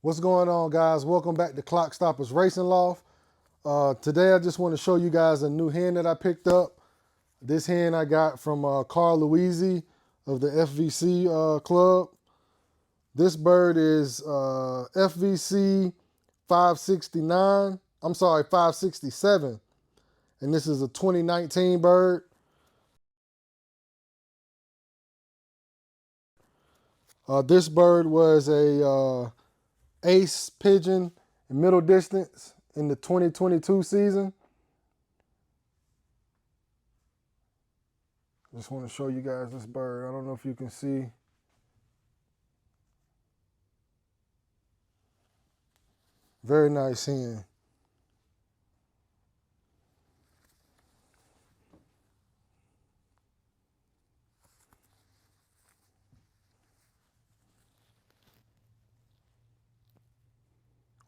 What's going on, guys? Welcome back to Clock Stoppers Racing Loft. Today I just want to show you guys a new hen that I picked up. This hen I got from Carl Louisi of the FVC club. This bird is FVC 569. I'm sorry, 567. And this is a 2019 bird. This bird was a ace pigeon in middle distance in the 2022 season. Just want to show you guys this bird. I don't know if you can see. Very nice hen.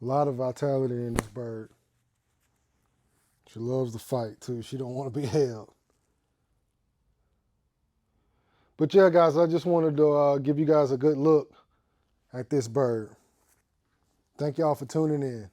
A lot of vitality in this bird. She loves to fight too. She don't want to be held. But yeah, guys, I just wanted to give you guys a good look at this bird. Thank y'all for tuning in.